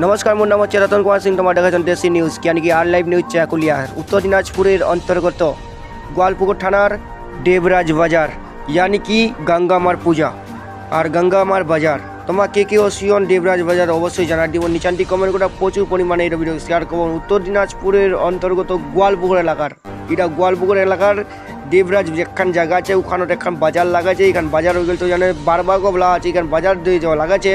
नमस्कार मोर नाम हे रतन कुमार सिंह तुम्हारा देखा देसी न्यूज़ यानी कि are live news Chakulia Uttar Dinajpur अंतर्गत गोवालपुकुर थानार देवराज बाजार यानी कि गंगा मार पूजा और गंगा मार बाजार तुम्हें के ओसियन देवराज बाजार अवश्य जाना দিব নিচানটি কমেন্ট করে প্রচুর পরিমাণে এই ভিডিও শেয়ার করুন উত্তর দিনাজপুরের অন্তর্গত গোয়ালপুকুর এলাকার এটা গোয়ালপুকুর এলাকার দেবরাজ যেখান জায়গা আছে ওখানে একখান বাজার লাগাছে এখান বাজার হয়ে গেল তো জানে বারবার বলা আছে এখান বাজার দিয়ে যাওয়া লাগাছে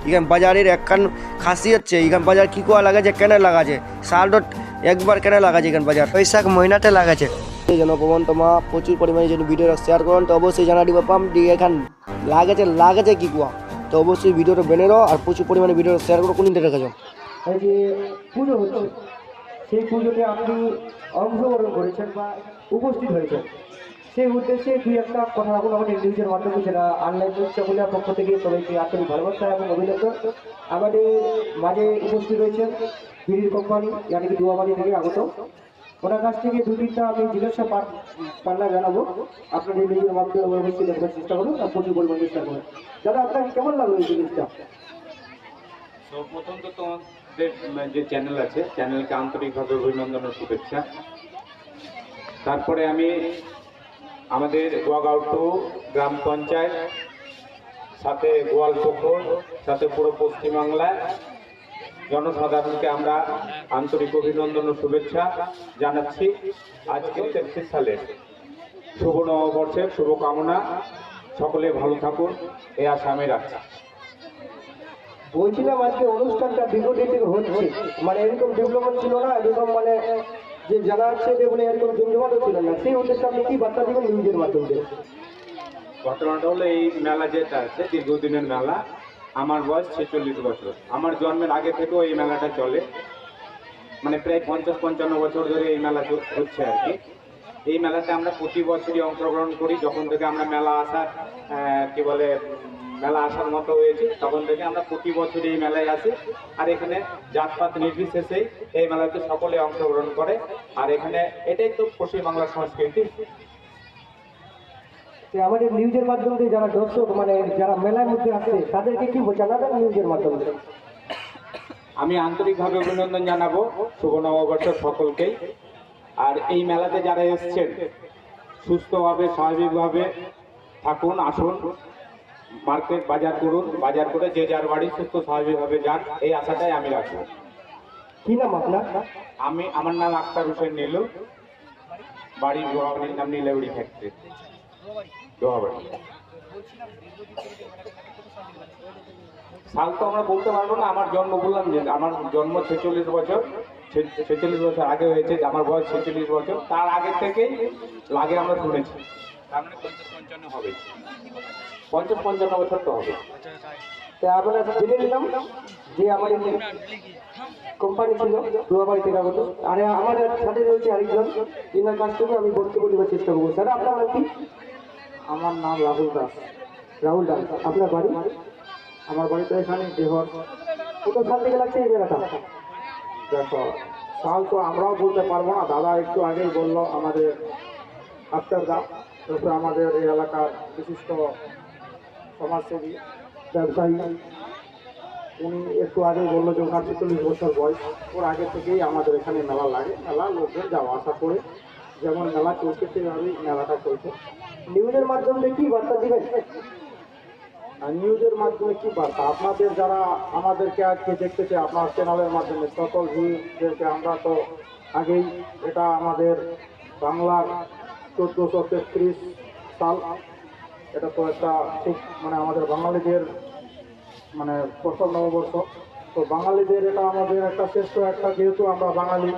এখান বাজারের একখান খাসিয়ত আছে এখান বাজার কী কোয়া লাগাছে কেন লাগাছে সালট একবার কেন লাগাছে এখান বাজার বৈশাখ মহিনাতে লাগাছে এই জন্য প্রবণ তোমা প্রচুর পরিমাণে যদি ভিডিও শেয়ার করুন তো অবশ্যই জানা দিব পাম এখান লাগাছে কী কোয়া তো অবশ্যই ভিডিওটা বেনে রো আর প্রচুর পরিমাণে ভিডিও শেয়ার করো কোন দেখা যাও এই যে পুজো হচ্ছে সেই পুজোতে আপনি অংশগ্রহণ করেছেন বা উপস্থিত হয়েছেন সেই উদ্দেশ্যে দুই একটা কথা রাখুন আমাদের নিউজের মাধ্যমে যেটা অনলাইন নিউজ চাকুলিয়ার পক্ষ থেকে সবাইকে আন্তরিক ভালোবাসা এবং অভিনন্দন। আমাদের মাঝে উপস্থিত রয়েছেন বিড়ির কোম্পানি ইয়ানি কি দুয়াবাড়ি থেকে আগত ওনার কাছ থেকে দু তিনটা আমি জিজ্ঞাসা পাল্লা জানাবো আপনাদের নিউজের মাধ্যমে অবশ্যই দেখবার চেষ্টা করুন আর প্রচুর বলবার চেষ্টা করুন। দাদা আপনাকে কেমন লাগলো এই জিনিসটা? সর্বপ্রথম তো তোমাদের যে চ্যানেল আছে চ্যানেলকে আন্তরিকভাবে অভিনন্দন ও শুভেচ্ছা। তারপরে আমি আমাদের গোয়াগাঁওটু গ্রাম পঞ্চায়েত সাথে গোয়ালপুকুর সাথে পুরো পশ্চিমবাংলায় জনসাধারণকে আমরা আন্তরিক অভিনন্দন ও শুভেচ্ছা জানাচ্ছি। আজকে 33 সালের শুভ নববর্ষের শুভকামনা, সকলে ভালো থাকুন এই আশা আমি রাখছি। বলছিলাম আজকে অনুষ্ঠানটা দীর্ঘদিন থেকে হচ্ছে মানে এরকম ডেভেলপমেন্ট ছিল না, এরকম মানে যে জানা আছে যেগুলো এরকম জমজমাটও ছিল না, সেই উদ্দেশ্যে আপনি কি বার্তা দেবেন নিউজের মাধ্যমে? ঘটনাটা হলো এই মেলা যেটা আছে দীর্ঘদিনের মেলা, আমার বয়স 46 বছর। আমার জন্মের আগে থেকেও এই মেলাটা চলে, মানে প্রায় 50-55 বছর ধরে এই মেলা হচ্ছে আর কি। এই মেলাতে আমরা প্রতি বছরই অংশগ্রহণ করি। যখন থেকে আমরা মেলা আসার মেলা আসার মতো হয়েছে তখন থেকে আমরা প্রতি বছরই এই মেলায় আসি। আর এখানে জাতপাত নির্বিশেষে এই মেলাতে সকলে অংশগ্রহণ করে। আর এখানে এটাই তো পশ্চিমবাংলার সংস্কৃতি। আমাদের নিউজের মাধ্যমে যারা দর্শক মানে যারা মেলার মধ্যে আসছে তাদেরকে কি জানাবেন নিউজের মাধ্যমে? আমি আন্তরিকভাবে অভিনন্দন জানাবো শুভ নববর্ষের সকলকেই। আর এই মেলাতে যারা এসছেন সুস্থভাবে স্বাভাবিকভাবে থাকুন, আসুন, মার্কেট বাজার করুন, বাজার করে যে যার বাড়ি সুস্থ স্বাভাবিকভাবে যান এই আশাটাই আমি রাখবো। কি নাম আপনার? আমার নাম আক্তার হোসেন নীলু, বাড়ি গোয়াবাড়ির নাম নীলাউড়ি ফ্যাক্টরি গোয়াবাড়ি। সাল তো আমরা বলতে পারবো না, আমার জন্ম বললাম যে আমার জন্ম 46 বছর, 46 বছর আগে হয়েছে, আমার বয়স 46 বছর। তার আগে থেকেই লাগে আমরা শুনেছি, তার মানে 50-55 হবে, 50-55 বছর তো হবে। তা আমরা জেনে নিলাম যে আমাদের কোম্পানি ছিল দুয়াবাড়ি থেকে আগত। আর আমাদের সাথে রয়েছে আরেকজন, এনার কাছ থেকে আমি বক্তব্য দেওয়ার চেষ্টা করবো। স্যার আপনার নাম কি? আমার নাম রাহুল দাস। রাহুল দাস, আপনার বাড়ি? আমার বাড়ি তো এখানে দেহর। কত সাল থেকে লাগছে এই মেলাটা? দেখো সাল তো আমরাও বলতে পারবো না, দাদা একটু আগেই বললো আমাদের আক্তার দা, তারপরে আমাদের এই এলাকার বিশিষ্ট সমাজসেবী ব্যবসায়ী, উনি একটু আগেই বললো যে ওনার 46 বছর বয়স। ওর আগে থেকেই আমাদের এখানে মেলা লাগে, মেলা লোকজন যাওয়া আসা করে, যেমন মেলা চলছে সেভাবেই মেলাটা চলছে। নিউজের মাধ্যমে কি বার্তা দিবেন? আর নিউজের মাধ্যমে কি বার্তা, আপনাদের যারা আমাদেরকে আজকে দেখতেছে আপনার চ্যানেলের মাধ্যমে সকল ভিউদেরকে আমরা তো আগেই, এটা আমাদের বাংলার 1433 সাল, এটা তো একটা খুব মানে আমাদের বাঙালিদের মানে প্রথম নববর্ষ। তো বাঙালিদের এটা আমাদের একটা শ্রেষ্ঠ একটা, যেহেতু আমরা বাঙালি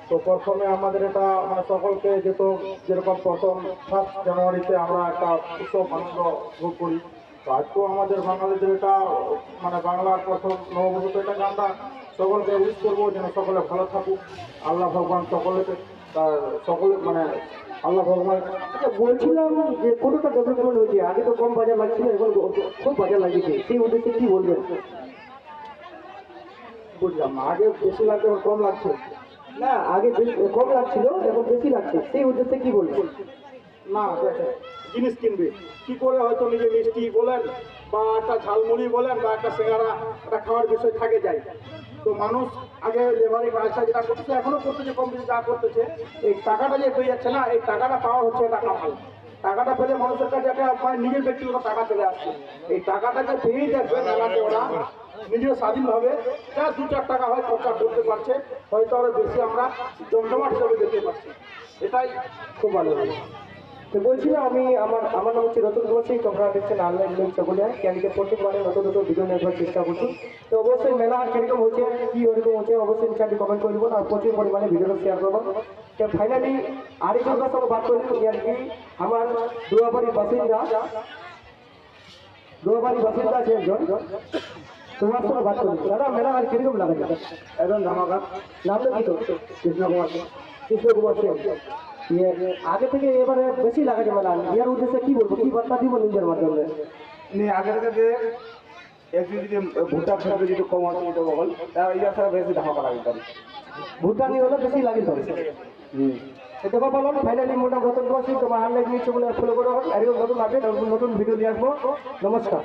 তো প্রথমে আমাদের এটা মানে সকলকে যেরকম প্রথম 1 জানুয়ারিতে আমরা একটা উৎসব আনন্দ ভোগ করি, তো আজকেও আমাদের বাঙালিদের এটা মানে বাংলার প্রথম নববর্ষ, এটাকে আমরা সকলকে উইশ করবো যেন সকলে ভালো থাকুক, আল্লাহ ভগবান সকলে মানে আল্লাহ ভগবান। আচ্ছা বলছিলাম যে কতটা ডেভেলপমেন্ট হয়েছে, আগে তো কম বাজার লাগছিল, এখন খুব বাজার লাগিয়েছে, সেই উদ্দেশ্যে কি বলবেন? বুঝলাম না, আগে বেশি লাগছে এখন কম লাগছে? না আগে কম লাগছিল, এখন বেশি লাগছে, সেই উদ্দেশ্যে কি বলবেন? না দেখেন, জিনিস কিনবে কি করে, হয়তো নিজে মিষ্টি বলেন বা একটা ঝালমুড়ি বলেন বা একটা সিঙ্গারা একটা খাওয়ার বিষয় থাকে যায়। তো মানুষ আগে লেবারি কাজটা যেটা করতেছে এখনো করতেছে, কম বেশি যা করতেছে, এই টাকাটা যে পেয়ে যাচ্ছে না, এই টাকাটা পাওয়া হচ্ছে এটা কামাল। টাকাটা পেলে মানুষের কাছে একটা মানে নিজের ব্যক্তিগত টাকা চলে আসছে। এই টাকাটাকে পেয়েই দেখবে মেলাতে ওরা নিজের স্বাধীনভাবে যা 2-4 টাকা হয় খরচা করতে পারছে, হয়তো আরো বেশি আমরা জমজমাট হিসাবে দেখতে পাচ্ছি। এটাই খুব ভালো লাগে। তো বলছিলাম আমার নাম হচ্ছে রতন গোস্বামী, তোমরা দেখছেন অনলাইন নিউজ চকুলিয়া। ক্যান্ডিকে প্রত্যেকবারে নতুন নতুন ভিডিও নেওয়ার চেষ্টা করছি। তো অবশ্যই মেলা কিরকম হচ্ছে, কি ওরকম হচ্ছে, অবশ্যই চ্যানেলটি কমেন্ট করে দেবো আর প্রচুর পরিমাণে ভিডিওটা শেয়ার করবো। তো ফাইনালি আরেকজনের সঙ্গে বাদ করি, আর কি আমার দুয়াবাড়ির বাসিন্দা আছে একজন, তোমার সঙ্গে বাদ করি। দাদা মেলা আর কিরকম লাগে? একদম ধামাকা। নামটা কি তো? কৃষ্ণকুমার কৃষ্ণকুমার সিং। আগে থেকে এবারে বেশি লাগে যে মেলা, ইয়ার উদ্দেশ্যে কি বলবো, কি বার্তা দিব নিজের মাধ্যমে? নিয়ে আগের থেকে একটু যদি ভুটার সাথে যদি কম আছে এটা বল, ইয়ার সাথে বেশি ধামাকা লাগে। ভুটানি হলে বেশি লাগে তো। তো দেখো বলো ফাইনালি মোটা রতন গোস্বামী, তোমার অনলাইন নিউজ চ্যানেলে ফলো করো, এরকম নতুন আপডেট নতুন ভিডিও নিয়ে আসবো। নমস্কার।